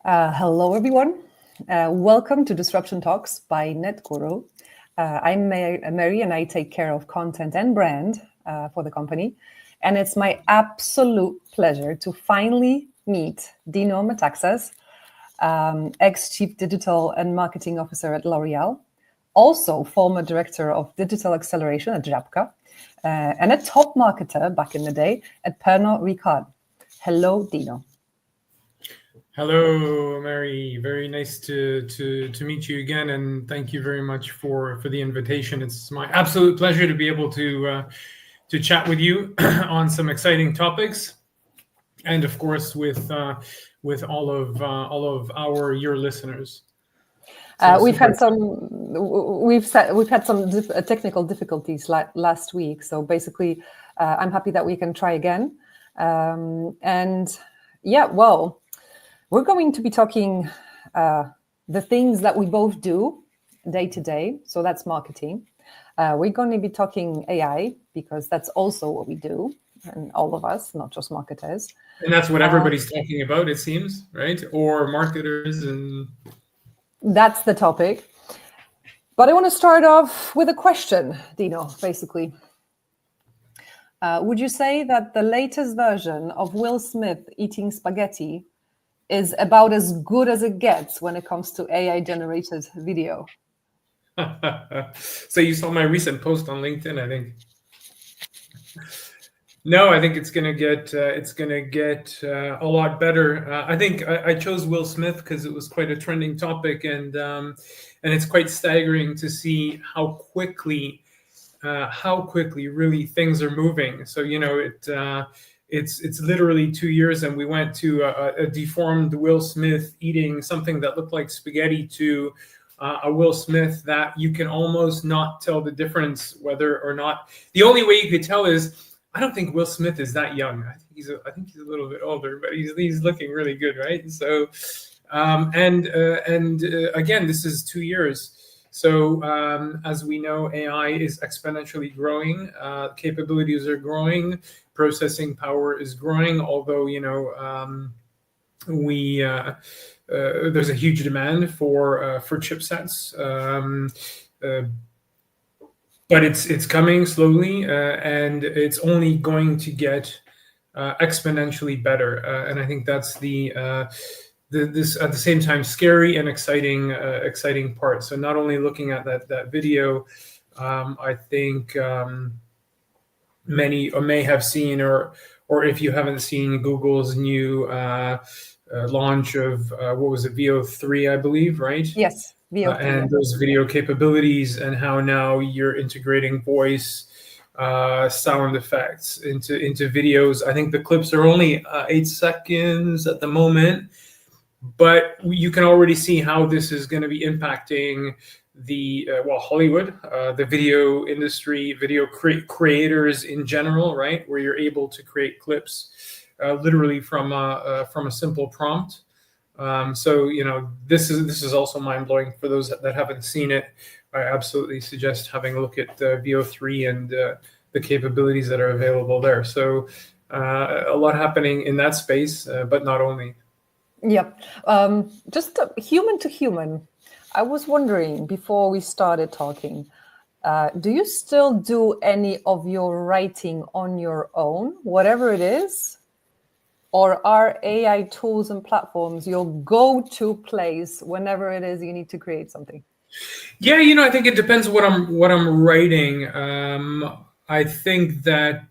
Hello, everyone. Welcome to Disruption Talks by Netguru. I'm Mary, and I take care of content and brand for the company. And it's my absolute pleasure to finally meet Dino Metaxas, ex-Chief Digital and Marketing Officer at L'Oréal, also former Director of Digital Acceleration at Żabka, and a top marketer back in the day at Pernod Ricard. Hello, Dino. Hello, Mary. Very nice to meet you again, and thank you very much for the invitation. It's my absolute pleasure to be able to chat with you on some exciting topics, and of course with all of your listeners. We've had some technical difficulties last week, so basically, I'm happy that we can try again. We're going to be talking the things that we both do day to day. So that's marketing. We're going to be talking AI because that's also what we do, and all of us, not just marketers. And that's what everybody's talking about, it seems, right? Or marketers and... That's the topic. But I want to start off with a question, Dino, basically. Would you say that the latest version of Will Smith eating spaghetti is about as good as it gets when it comes to AI-generated video? So you saw my recent post on LinkedIn, I think. No, I think it's gonna get a lot better. I think I chose Will Smith because it was quite a trending topic, and it's quite staggering to see how quickly really things are moving. So it's literally 2 years, and we went to a deformed Will Smith eating something that looked like spaghetti to a Will Smith that you can almost not tell the difference whether or not. The only way you could tell is, I don't think Will Smith is that young. I think he's a little bit older, but he's looking really good, right? So, again, this is 2 years. So as we know, AI is exponentially growing. Capabilities are growing. Processing power is growing. Although there's a huge demand for chipsets. But it's coming slowly, and it's only going to get exponentially better. And I think that's this at the same time scary and exciting part. So not only looking at that video, I think many may have seen, or if you haven't seen, Google's new launch of what was it, VO3, I believe, right? Yes, VO3. And those video capabilities, and how now you're integrating voice, sound effects into videos. I think the clips are only 8 seconds at the moment, but you can already see how this is going to be impacting the Hollywood, the video industry, video creators in general, right? Where you're able to create clips literally from a simple prompt. So this is also mind-blowing for those that haven't seen it. I absolutely suggest having a look at VO3 and the capabilities that are available there. So a lot happening in that space, but not only. Yep. Just human to human, I was wondering before we started talking, do you still do any of your writing on your own, whatever it is? Or are AI tools and platforms your go-to place whenever it is you need to create something? Yeah, I think it depends what I'm writing. I think that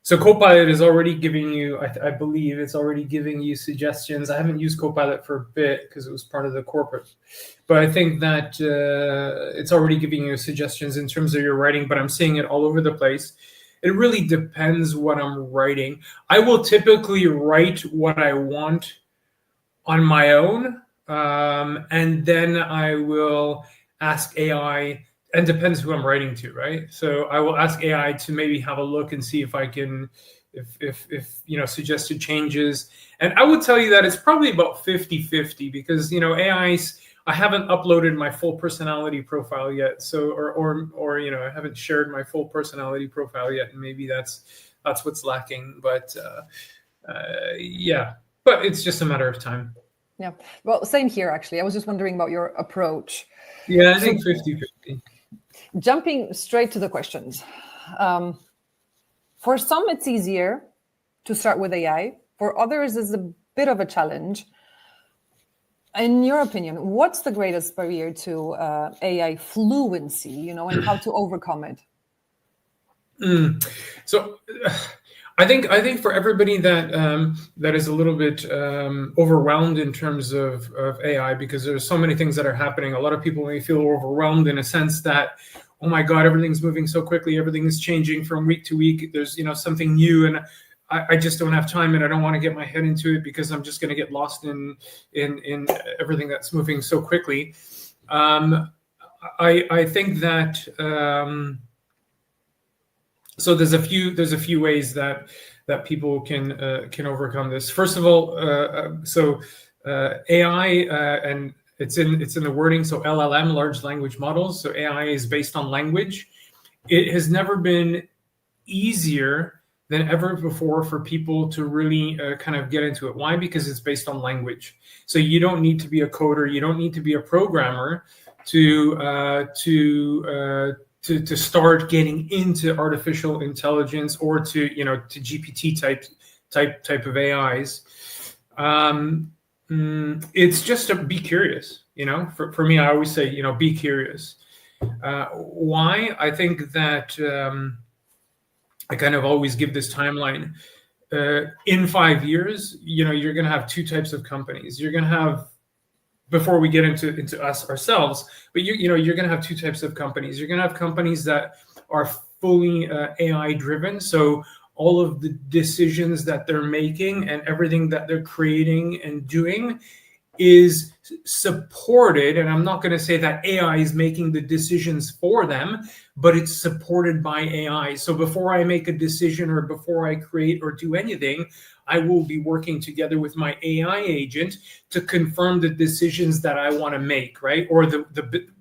so Copilot is already giving you, I believe it's already giving you suggestions. I haven't used Copilot for a bit because it was part of the corporate, but I think that it's already giving you suggestions in terms of your writing, but I'm seeing it all over the place. It really depends what I'm writing. I will typically write what I want on my own, and then I will ask AI, and depends who I'm writing to, right? So I will ask AI to maybe have a look and see if I can, if suggested changes. And I would tell you that it's probably about 50-50 because I haven't uploaded my full personality profile yet, so or I haven't shared my full personality profile yet, and maybe that's what's lacking. But yeah. but it's just a matter of time. Yeah. Well, same here, actually. I was just wondering about your approach. Yeah, I think 50-50. Jumping straight to the questions. For some, it's easier to start with AI. For others, it's a bit of a challenge. In your opinion, what's the greatest barrier to AI fluency, and how to overcome it? So I think for everybody that is a little bit overwhelmed in terms of AI, because there's so many things that are happening, a lot of people may feel overwhelmed in a sense that, oh my God, everything's moving so quickly, everything is changing from week to week. There's something new, and I just don't have time, and I don't want to get my head into it because I'm just going to get lost in everything that's moving so quickly. I think that so there's a few ways that people can overcome this. First of all, AI and it's in the wording. So LLM, large language models. So AI is based on language. It has never been easier than ever before for people to really kind of get into it. Why? Because it's based on language. So you don't need to be a coder, you don't need to be a programmer to start getting into artificial intelligence or to GPT type of AIs. It's just to be curious. For me, I always say be curious. Why? I think that I kind of always give this timeline. In 5 years, you're going to have two types of companies. You're going to have, before we get into us ourselves, but you're going to have two types of companies. You're going to have companies that are fully AI driven. So all of the decisions that they're making and everything that they're creating and doing is supported, and I'm not going to say that AI is making the decisions for them, but it's supported by AI. So before I make a decision or before I create or do anything, I will be working together with my AI agent to confirm the decisions that I want to make, right? Or the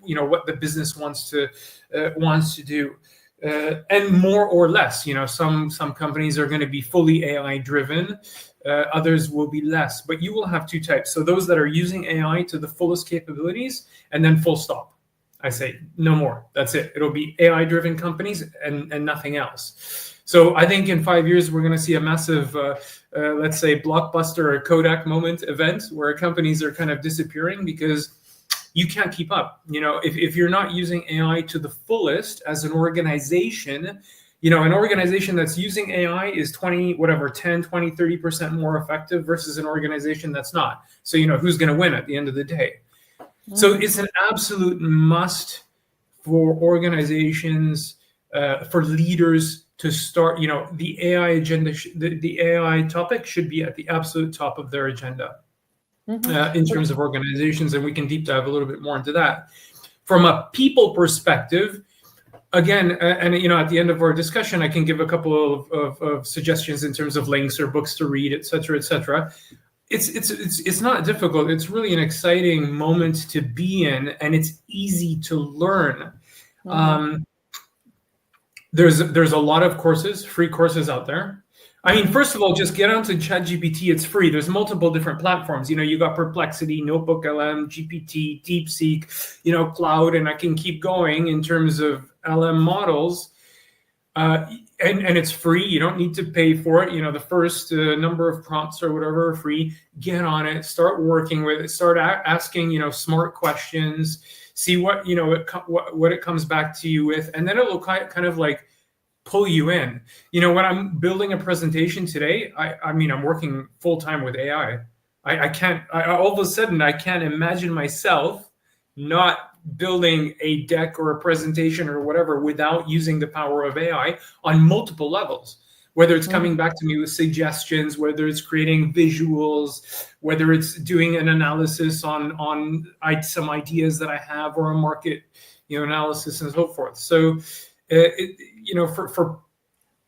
what the business wants to do. And more or less, some companies are going to be fully AI driven. Others will be less, but you will have two types. So those that are using AI to the fullest capabilities, and then full stop. I say no more. That's it. It'll be AI driven companies and nothing else. So I think in 5 years, we're going to see a massive, let's say, Blockbuster or Kodak moment event where companies are kind of disappearing because you can't keep up. If you're not using AI to the fullest as an organization, an organization that's using AI is 10, 20, 30% more effective versus an organization that's not. So, who's going to win at the end of the day? Mm-hmm. So it's an absolute must for organizations, for leaders to start, the AI agenda, the AI topic should be at the absolute top of their agenda. Mm-hmm. In terms of organizations, and we can deep dive a little bit more into that. From a people perspective, again, and at the end of our discussion, I can give a couple of suggestions in terms of links or books to read, et cetera, et cetera. It's not difficult. It's really an exciting moment to be in, and it's easy to learn. Mm-hmm. There's a lot of courses, free courses out there. I mean, first of all, just get onto ChatGPT. It's free. There's multiple different platforms. You got Perplexity, Notebook LM, GPT, DeepSeek, Cloud, and I can keep going in terms of LM models. And it's free. You don't need to pay for it. The first number of prompts or whatever are free. Get on it. Start working with it. Start asking, smart questions. See what it comes back to you with, and then it will kind of like pull you in. When I'm building a presentation today, I'm working full time with AI. All of a sudden I can't imagine myself not building a deck or a presentation or whatever without using the power of AI on multiple levels. Whether it's coming back to me with suggestions, whether it's creating visuals, whether it's doing an analysis on some ideas that I have, or a market, analysis and so forth. So, for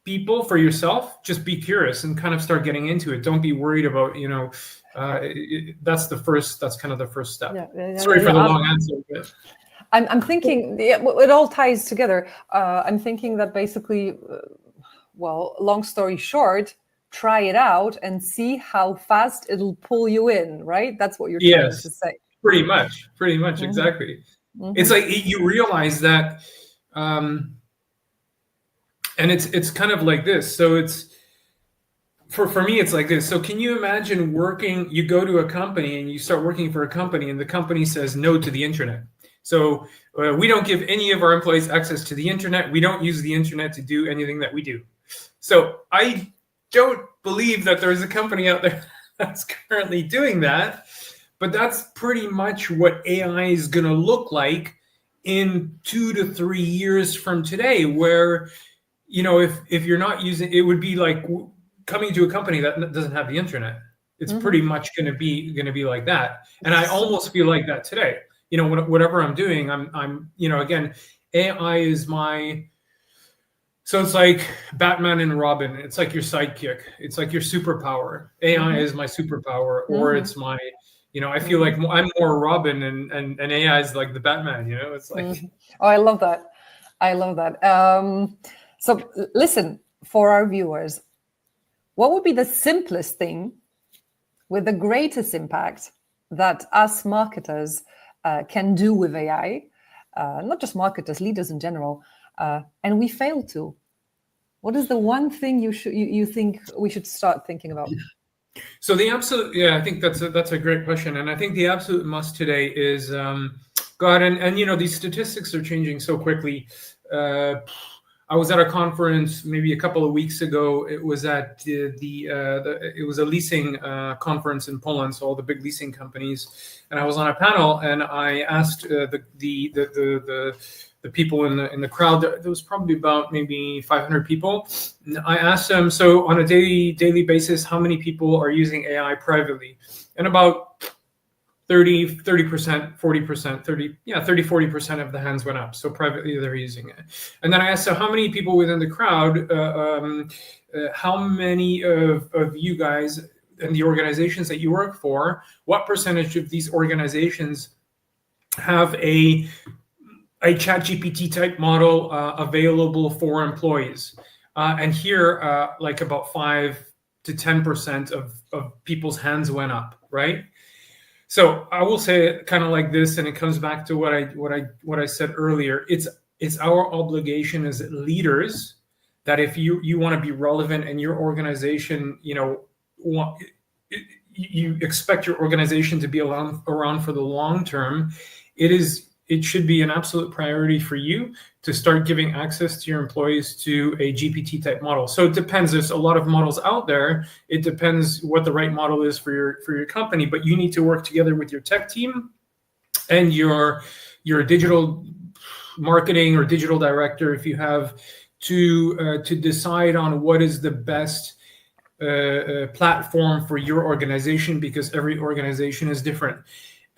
people, for yourself, just be curious and kind of start getting into it. Don't be worried about, that's kind of the first step. Sorry for the long answer. But I'm thinking, it all ties together. I'm thinking that basically, long story short, try it out and see how fast it'll pull you in, right? That's what you're trying to say. Pretty much, exactly. It's like you realize that, and it's kind of like this. So it's for me, it's like this. So can you imagine you go to a company and you start working for a company, and the company says no to the internet. So we don't give any of our employees access to the internet. We don't use the internet to do anything that we do. So I don't believe that there's a company out there that's currently doing that, but that's pretty much what AI is going to look like in 2 to 3 years from today, where, if you're not using, it would be like coming to a company that doesn't have the internet. It's pretty much going to be like that. And I almost feel like that today. Whatever I'm doing, I'm again, AI is so it's like Batman and Robin. It's like your sidekick. It's like your superpower. AI is my superpower, or it's my, I feel like I'm more Robin and AI is like the Batman, it's like. Oh, I love that. So listen, for our viewers, what would be the simplest thing with the greatest impact that us marketers can do with AI? Not just marketers, leaders in general. And we fail to. What is the one thing you think we should start thinking about? So I think that's a great question, and I think the absolute must today is God, and these statistics are changing so quickly. I was at a conference maybe a couple of weeks ago. It was at it was a leasing conference in Poland, so all the big leasing companies. And I was on a panel, and I asked the people in the crowd. There was probably about maybe 500 people. I asked them, so on a daily basis, how many people are using AI privately? And about 30%, 40%, 30-40% of the hands went up. So privately they're using it. And then I asked, so how many people within the crowd, how many of you guys and the organizations that you work for, what percentage of these organizations have a ChatGPT type model available for employees? And here, like about 5 to 10% of people's hands went up, right? So I will say it kind of like this, and it comes back to what I said earlier. It's our obligation as leaders that if you want to be relevant in your organization, you expect your organization to be around for the long term. It should be an absolute priority for you to start giving access to your employees to a GPT type model. So it depends. There's a lot of models out there. It depends what the right model is for your company, but you need to work together with your tech team and your digital marketing or digital director, if you have, to decide on what is the best platform for your organization, because every organization is different.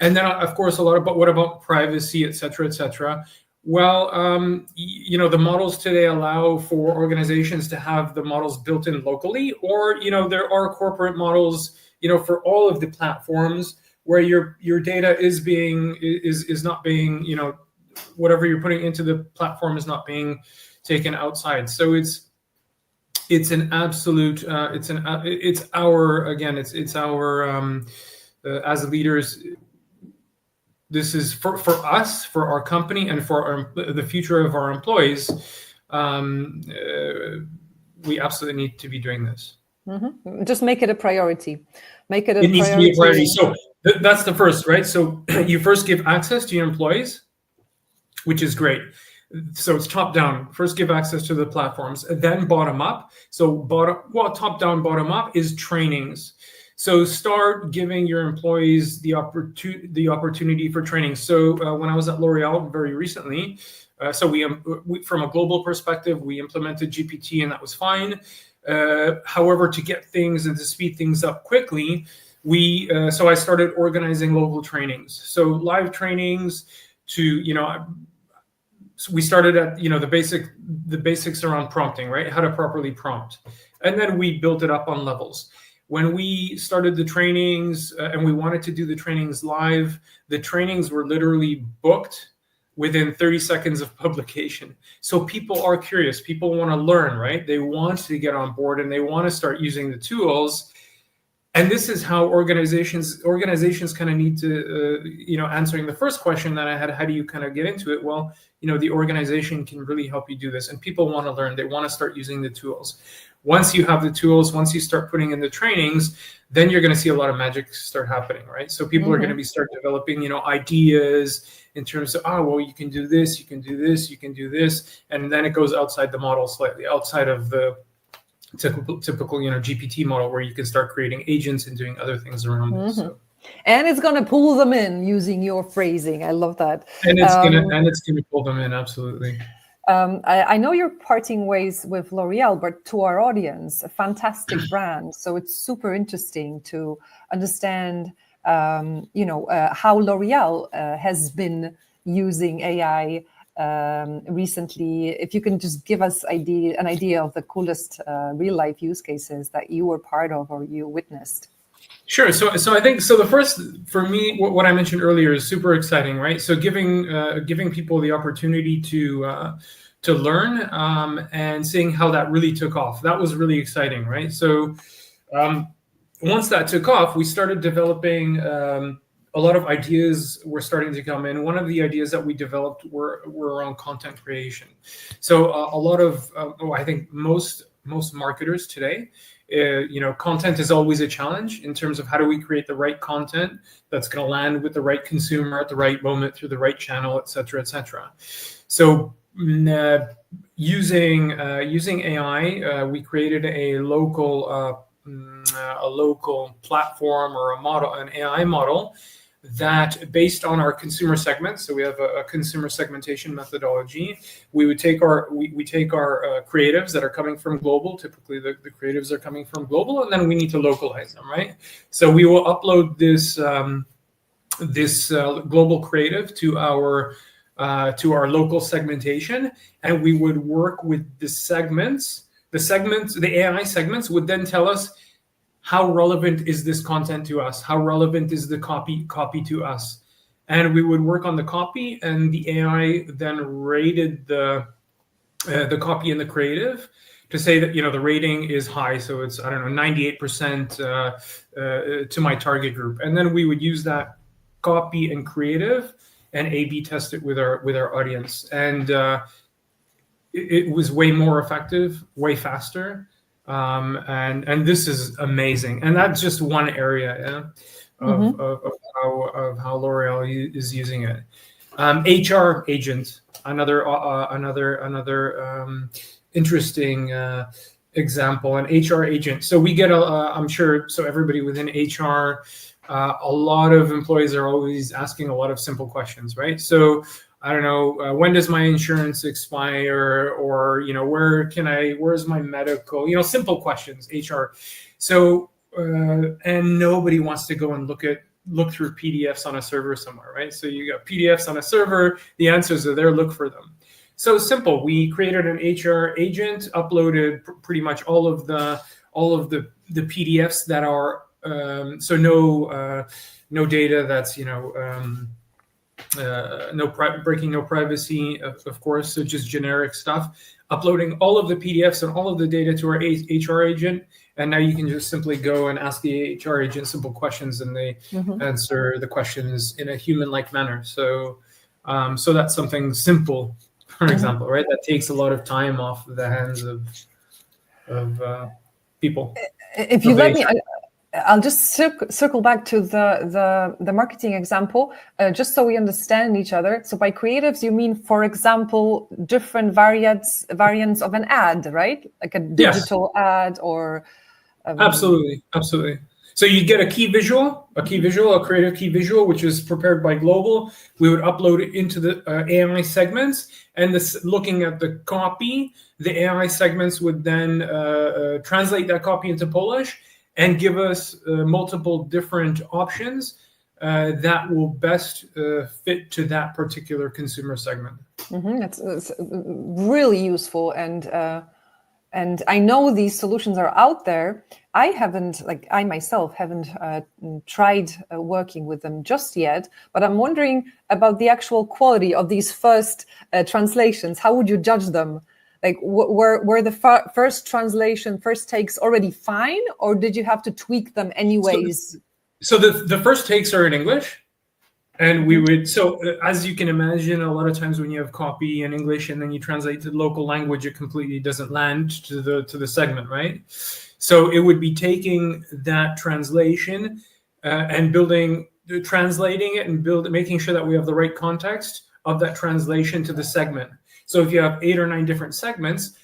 And then, of course, what about privacy, et cetera, et cetera? Well, the models today allow for organizations to have the models built in locally, or, there are corporate models, for all of the platforms where your data is not being, whatever you're putting into the platform is not being taken outside. So it's an absolute, it's our as leaders. This is for us, for our company, and for the future of our employees. We absolutely need to be doing this. Just make it a priority. It needs to be a priority. So that's the first, right? So you first give access to your employees, which is great. So it's top down. First, give access to the platforms, then bottom up. So top down, bottom up is trainings. So start giving your employees the opportunity for training. So when I was at L'Oreal very recently, so we from a global perspective, we implemented GPT, and that was fine. However, to get things and to speed things up quickly, so I started organizing local trainings. So live trainings we started at the basics around prompting, right? How to properly prompt, and then we built it up on levels. When we started the trainings and we wanted to do the trainings live, the trainings were literally booked within 30 seconds of publication. So people are curious. People want to learn, right? They want to get on board and they want to start using the tools. And this is how organizations kind of need to, answering the first question that I had, how do you kind of get into it? Well, the organization can really help you do this. And people want to learn. They want to start using the tools. Once you have the tools, once you start putting in the trainings, then you're going to see a lot of magic start happening, right? So people are going to start developing, ideas in terms of, well, you can do this, you can do this, you can do this. And then it goes outside the model slightly, outside of the typical GPT model, where you can start creating agents and doing other things around it. So. And it's going to pull them in using your phrasing. I love that. And it's going to pull them in, absolutely. I know you're parting ways with L'Oreal, but to our audience, a fantastic brand. So it's super interesting to understand, how L'Oreal has been using AI recently. If you can just give us an idea of the coolest real life use cases that you were part of or you witnessed. Sure. So I think the first, for me, what I mentioned earlier is super exciting, right? So giving people the opportunity to learn and seeing how that really took off. That was really exciting, right? So once that took off, we started developing a lot of ideas were starting to come in. One of the ideas that we developed were around content creation. So a lot of, I think most marketers today, content is always a challenge in terms of how do we create the right content that's going to land with the right consumer at the right moment through the right channel, et cetera, et cetera. So using AI, we created a local platform or a model, an AI model that, based on our consumer segments, so we have a consumer segmentation methodology. We would take our creatives that are coming from global. Typically, the creatives are coming from global, and then we need to localize them, right? So we will upload this global creative to our local segmentation, and we would work with the segments. The AI segments would then tell us, how relevant is this content to us? How relevant is the copy to us? And we would work on the copy, and the AI then rated the copy and the creative to say that the rating is high, so it's 98% to my target group, and then we would use that copy and creative and A/B test it with our audience, and it was way more effective, way faster. And this is amazing, and that's just one area of how L'Oreal is using it. HR agent, another interesting example. An HR agent. So we get I'm sure. So everybody within HR, a lot of employees are always asking a lot of simple questions, right? So I don't know, when does my insurance expire, or where's my medical, simple questions, HR. So and nobody wants to go and look through PDFs on a server somewhere, right? So you got PDFs on a server, the answers are there, look for them. So simple. We created an HR agent, uploaded pretty much all of the PDFs that are so no data that's breaking no privacy, of course, so just generic stuff, uploading all of the PDFs and all of the data to our HR agent, and now you can just simply go and ask the HR agent simple questions, and they answer the questions in a human-like manner. So that's something simple, for example, right? That takes a lot of time off the hands of people. If you let me, I'll just circle back to the marketing example, just so we understand each other. So by creatives, you mean, for example, different variants of an ad, right? Like a digital ad or... Absolutely. So you get a creative key visual, which is prepared by Global. We would upload it into the AI segments, and looking at the copy, the AI segments would then translate that copy into Polish and give us multiple different options that will best fit to that particular consumer segment. That's really useful, and And I know these solutions are out there. I myself haven't tried working with them just yet, but I'm wondering about the actual quality of these first translations. How would you judge them? Like, were the first takes already fine, or did you have to tweak them anyways? So the first takes are in English. And we would, as you can imagine, a lot of times when you have copy in English and then you translate to the local language, it completely doesn't land to the segment, right? So it would be taking that translation and translating it and making sure that we have the right context of that translation to the segment. So if you have 8 or 9 different segments,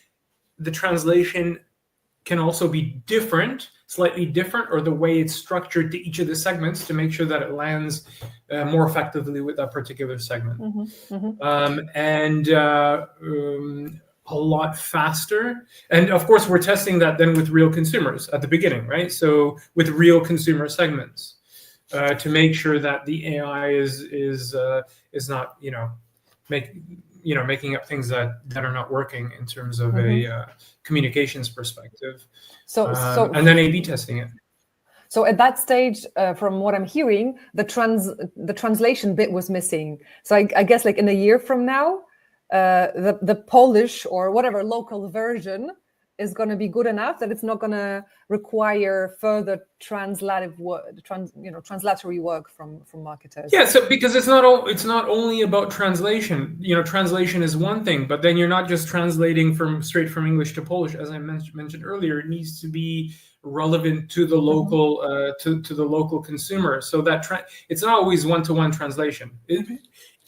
the translation can also be slightly different, or the way it's structured to each of the segments to make sure that it lands more effectively with that particular segment. And a lot faster. And of course, we're testing that then with real consumers at the beginning, right? So with real consumer segments to make sure that the AI is not, making up things that are not working in terms of a communications perspective. And then A/B testing it. So at that stage, from what I'm hearing, the translation bit was missing. So I guess like in a year from now, the Polish or whatever local version is going to be good enough that it's not going to require further translatory work from marketers. Yeah, so because it's not only about translation. Translation is one thing, but then you're not just translating straight from English to Polish, as I mentioned earlier. It needs to be relevant to the local to the local consumer. So that it's not always one-to-one translation.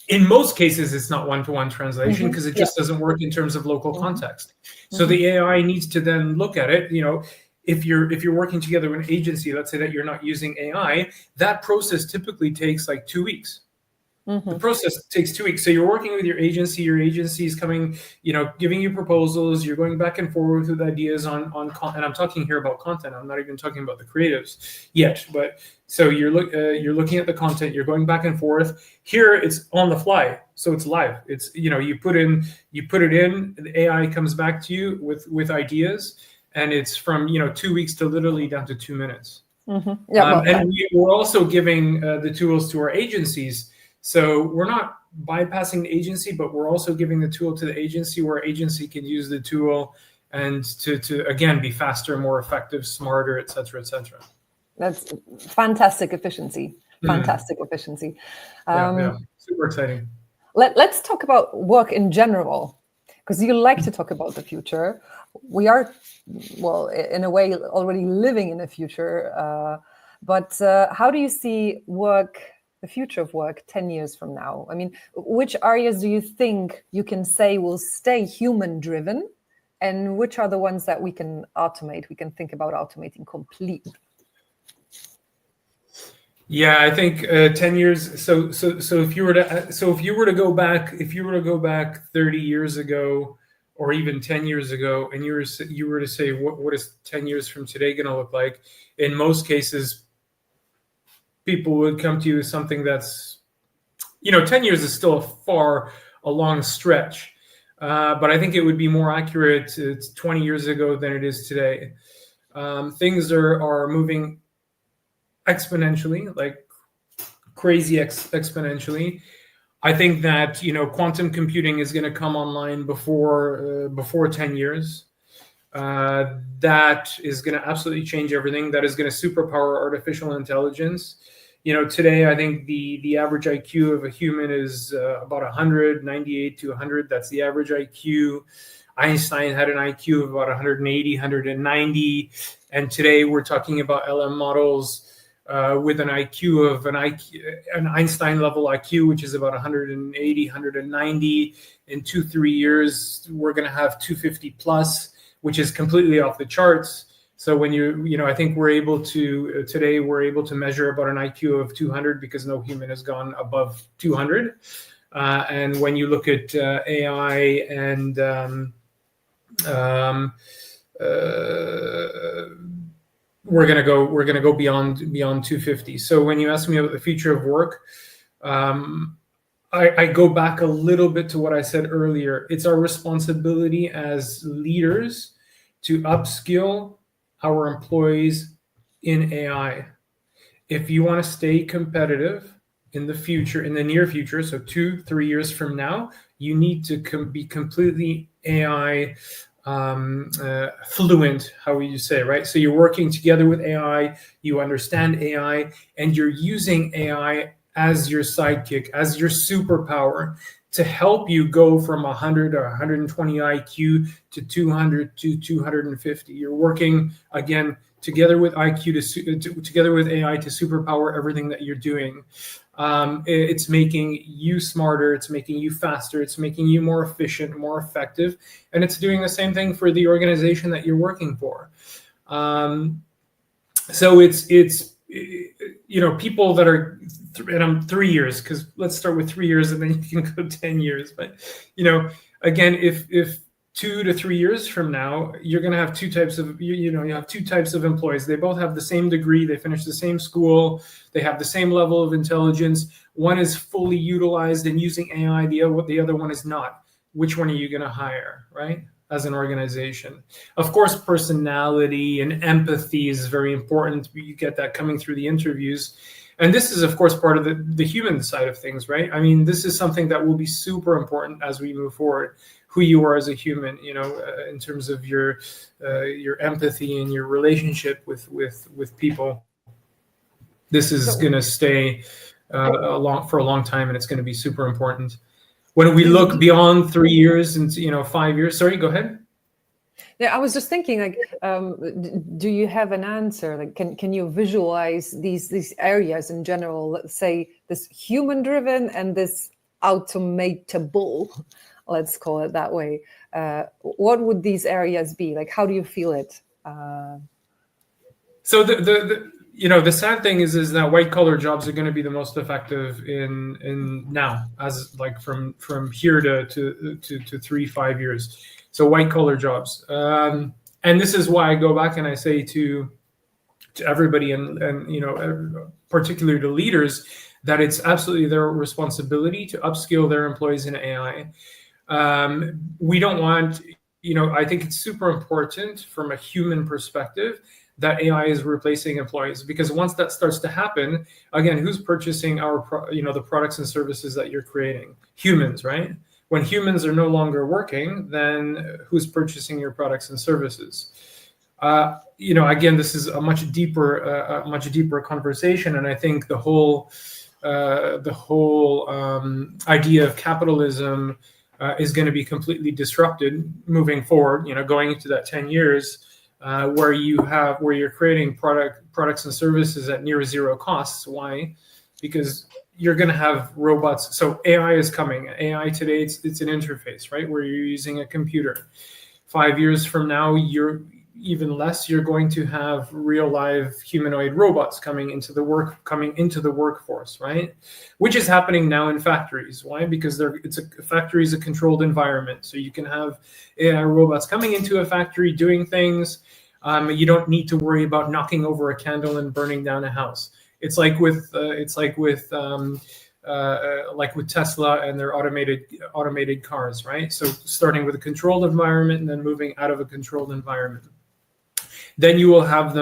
In most cases, it's not one-to-one translation because it just doesn't work in terms of local context. So the AI needs to then look at it. If you're working together with an agency, let's say that you're not using AI, that process typically takes like 2 weeks. The process takes 2 weeks. So you're working with your agency is coming, giving you proposals, you're going back and forth with ideas on and I'm talking here about content. I'm not even talking about the creatives yet, but so you're looking at the content, you're going back and forth. Here it's on the fly. So it's live. It's, you put it in, the AI comes back to you with ideas, and it's from, 2 weeks to literally down to 2 minutes. And we're also giving the tools to our agencies. So we're not bypassing the agency, but we're also giving the tool to the agency where agency can use the tool and to again, be faster, more effective, smarter, et cetera, et cetera. That's fantastic efficiency. Fantastic efficiency. Yeah, super exciting. Let's talk about work in general, because you like to talk about the future. We are, well, in a way, already living in the future. But how do you see the future of work 10 years from now? I mean, which areas do you think you can say will stay human-driven, and which are the ones that we can automate? We can think about automating completely. Yeah, I think 10 years. So if you were to go back 30 years ago, or even 10 years ago, and you were to say what is 10 years from today going to look like? In most cases, people would come to you with something that's, 10 years is still a long stretch. But I think it would be more accurate. It's 20 years ago than it is today. Things are moving exponentially, like crazy exponentially. I think that, quantum computing is going to come online before 10 years. That is going to absolutely change everything. That is going to superpower artificial intelligence. Today, I think the average IQ of a human is about 100, 98 to 100. That's the average IQ. Einstein had an IQ of about 180, 190. And today we're talking about LM models with an IQ of an Einstein level IQ, which is about 180, 190. In 2-3 years, we're going to have 250 plus, which is completely off the charts. So when I think we're able to measure about an IQ of 200 because no human has gone above 200. And when you look at AI and we're gonna go beyond 250. So when you ask me about the future of work, I go back a little bit to what I said earlier. It's our responsibility as leaders to upskill our employees in AI. If you want to stay competitive in the future, in the near future, so 2-3 years from now, you need to be completely AI fluent, how would you say, right? So you're working together with AI, you understand AI, and you're using AI as your sidekick, as your superpower to help you go from 100 or 120 IQ to 200 to 250. You're working, again, together with together with AI to superpower everything that you're doing. It's making you smarter, it's making you faster, it's making you more efficient, more effective, and it's doing the same thing for the organization that you're working for. So it's people that are, and I'm 3 years, because let's start with 3 years and then you can go 10 years. But again, if 2 to 3 years from now, you're going to have two types of you have two types of employees. They both have the same degree, they finish the same school, they have the same level of intelligence. One is fully utilized and using AI, the other one is not. Which one are you going to hire, right? As an organization. Of course, personality and empathy is very important. You get that coming through the interviews. And this is, of course, part of the human side of things, right? I mean, this is something that will be super important as we move forward, who you are as a human, in terms of your empathy and your relationship with people. This is going to stay for a long time, and it's going to be super important. When we look beyond 3 years and 5 years, sorry, go ahead. Yeah, I was just thinking, like, do you have an answer? Like, can you visualize these areas in general? Let's say this human-driven and this automatable, let's call it that way. What would these areas be? Like, how do you feel it? So the sad thing is that white collar jobs are going to be the most effective in now, as like from here to 3-5 years. So white collar jobs, and this is why I go back and I say to everybody and particularly to leaders, that it's absolutely their responsibility to upskill their employees in AI. We don't want, I think it's super important from a human perspective that AI is replacing employees, because once that starts to happen, again, who's purchasing the products and services that you're creating? Humans, right? When humans are no longer working, then who's purchasing your products and services? Again, this is a much deeper conversation, and I think the whole idea of capitalism is going to be completely disrupted moving forward. Going into that 10 years. Where you're creating products and services at near zero costs. Why? Because you're going to have robots. So AI is coming. AI today, it's an interface, right? Where you're using a computer. 5 years from now, you're going to have real live humanoid robots coming into the workforce, right? Which is happening now in factories. Why? Because factory is a controlled environment. So you can have AI robots coming into a factory doing things. You don't need to worry about knocking over a candle and burning down a house. It's like with Tesla and their automated cars, right? So starting with a controlled environment and then moving out of a controlled environment. Then you will have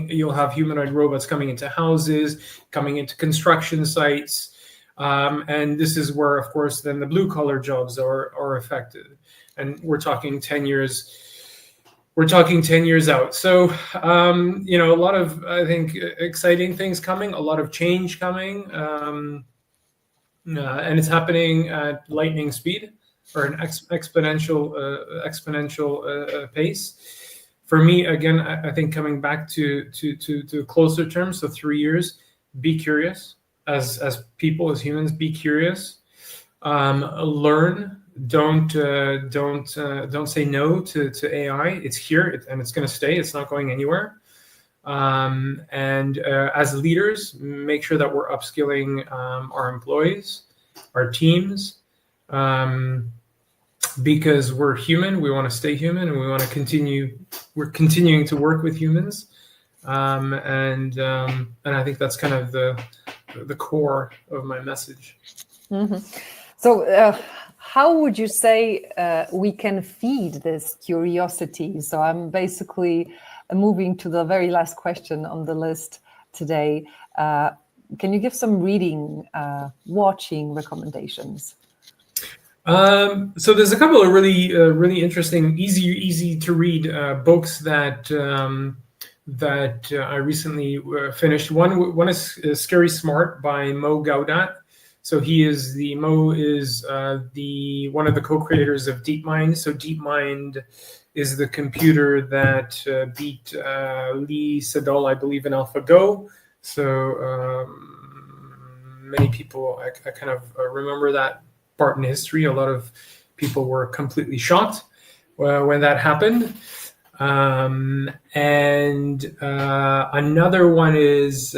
you'll have humanoid robots coming into houses, coming into construction sites. And this is where, of course, then the blue collar jobs are affected. And we're talking 10 years. We're talking 10 years out. So, a lot of, I think, exciting things coming, a lot of change coming. And it's happening at lightning speed, or an exponential pace. For me, again, I think coming back to closer terms, so 3 years, be curious as people, as humans, be curious, learn. Don't say no to AI. It's here and it's going to stay. It's not going anywhere. And as leaders, make sure that we're upskilling our employees, our teams, because we're human. We want to stay human, and we want to continue. We're continuing to work with humans, and I think that's kind of the core of my message. Mm-hmm. So how would you say we can feed this curiosity? So I'm basically moving to the very last question on the list today. Can you give some reading, watching recommendations? So there's a couple of really interesting, easy to read books that I recently finished. One is Scary Smart by Mo Gaudat. So Mo is one of the co-creators of DeepMind. So DeepMind is the computer that beat Lee Sedol, I believe, in AlphaGo. So many people, I kind of remember that part in history. A lot of people were completely shocked when that happened. And another one is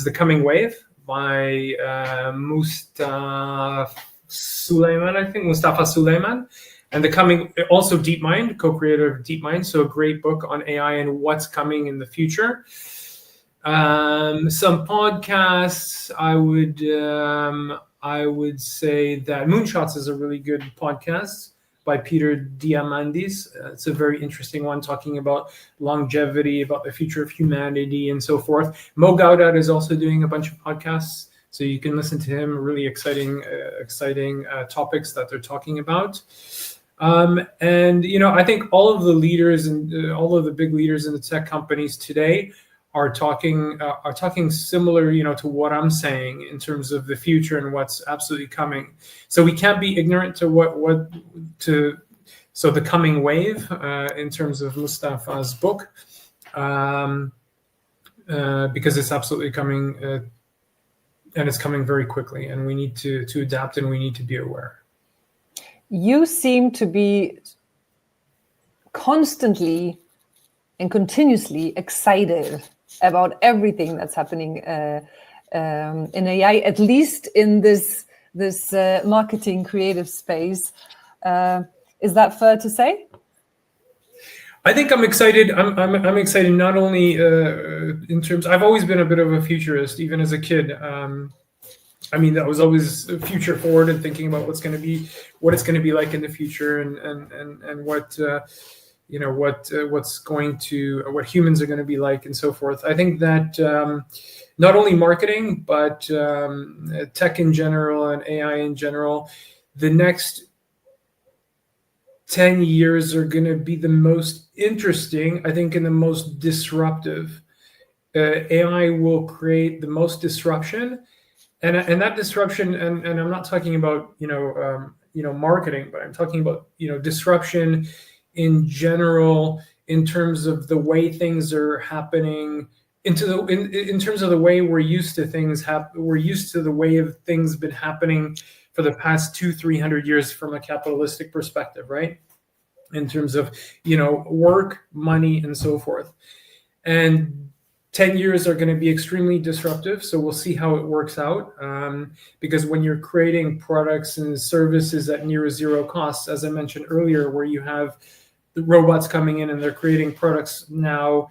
The Coming Wave by Mustafa Suleyman, and also DeepMind, co-creator of DeepMind. So a great book on AI and what's coming in the future. Some podcasts, I would say that Moonshots is a really good podcast by Peter Diamandis. It's a very interesting one, talking about longevity, about the future of humanity, and so forth. Mo Gaudat is also doing a bunch of podcasts, so you can listen to him. Really exciting topics that they're talking about. And I think all of the leaders and all of the big leaders in the tech companies today are talking similar, to what I'm saying in terms of the future and what's absolutely coming. So we can't be ignorant to so The Coming Wave in terms of Mustafa's book, because it's absolutely coming, and it's coming very quickly, and we need to adapt, and we need to be aware. You seem to be constantly and continuously excited about everything that's happening in AI, at least in this marketing creative space. Is that fair to say? I think I'm excited. I'm excited not only in terms. I've always been a bit of a futurist, even as a kid. That was always future forward and thinking about what it's going to be like in the future, and what. What humans are going to be like, and so forth. I think that not only marketing, but tech in general and AI in general, the next 10 years are going to be the most interesting, I think, and the most disruptive. AI will create the most disruption, and that disruption, and I'm not talking about marketing, but I'm talking about disruption in general, in terms of the way things are happening, in terms of the way we're used to things we're used to the way of things been happening for the past 200-300 years from a capitalistic perspective, right? In terms of work, money, and so forth. And 10 years are going to be extremely disruptive, so we'll see how it works out. Because when you're creating products and services at near zero costs, as I mentioned earlier, where you have the robots coming in and they're creating products now,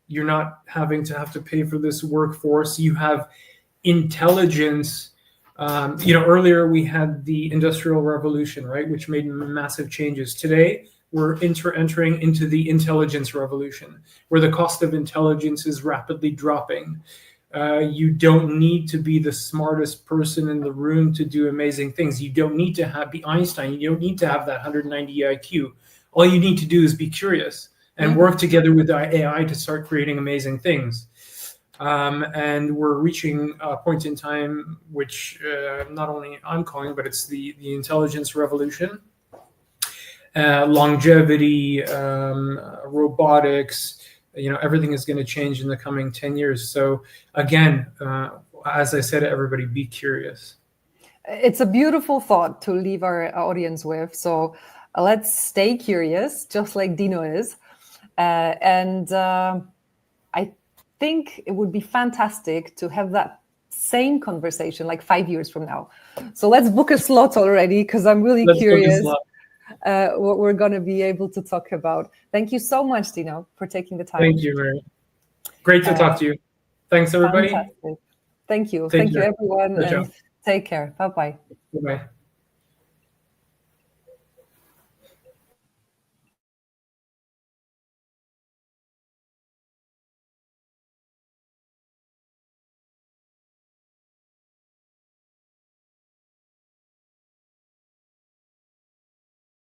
you're not having to pay for this workforce. You have intelligence. Earlier we had the Industrial Revolution, right, which made massive changes. Today, we're entering into the intelligence revolution, where the cost of intelligence is rapidly dropping. You don't need to be the smartest person in the room to do amazing things. You don't need to be Einstein. You don't need to have that 190 IQ. All you need to do is be curious and work together with AI to start creating amazing things. And we're reaching a point in time which not only I'm calling, but it's the intelligence revolution. Longevity, robotics, everything is going to change in the coming 10 years. So again, as I said to everybody, be curious. It's a beautiful thought to leave our audience with. So let's stay curious, just like Dino is. And I think it would be fantastic to have that same conversation like 5 years from now. So let's book a slot already, because I'm really curious what we're going to be able to talk about. Thank you so much, Dino, for taking the time. Thank you, Mary. Great to talk to you. Thanks, everybody. Fantastic. Thank you. Take Thank care. you, everyone. Good and job. Take care. Bye-bye. Bye-bye.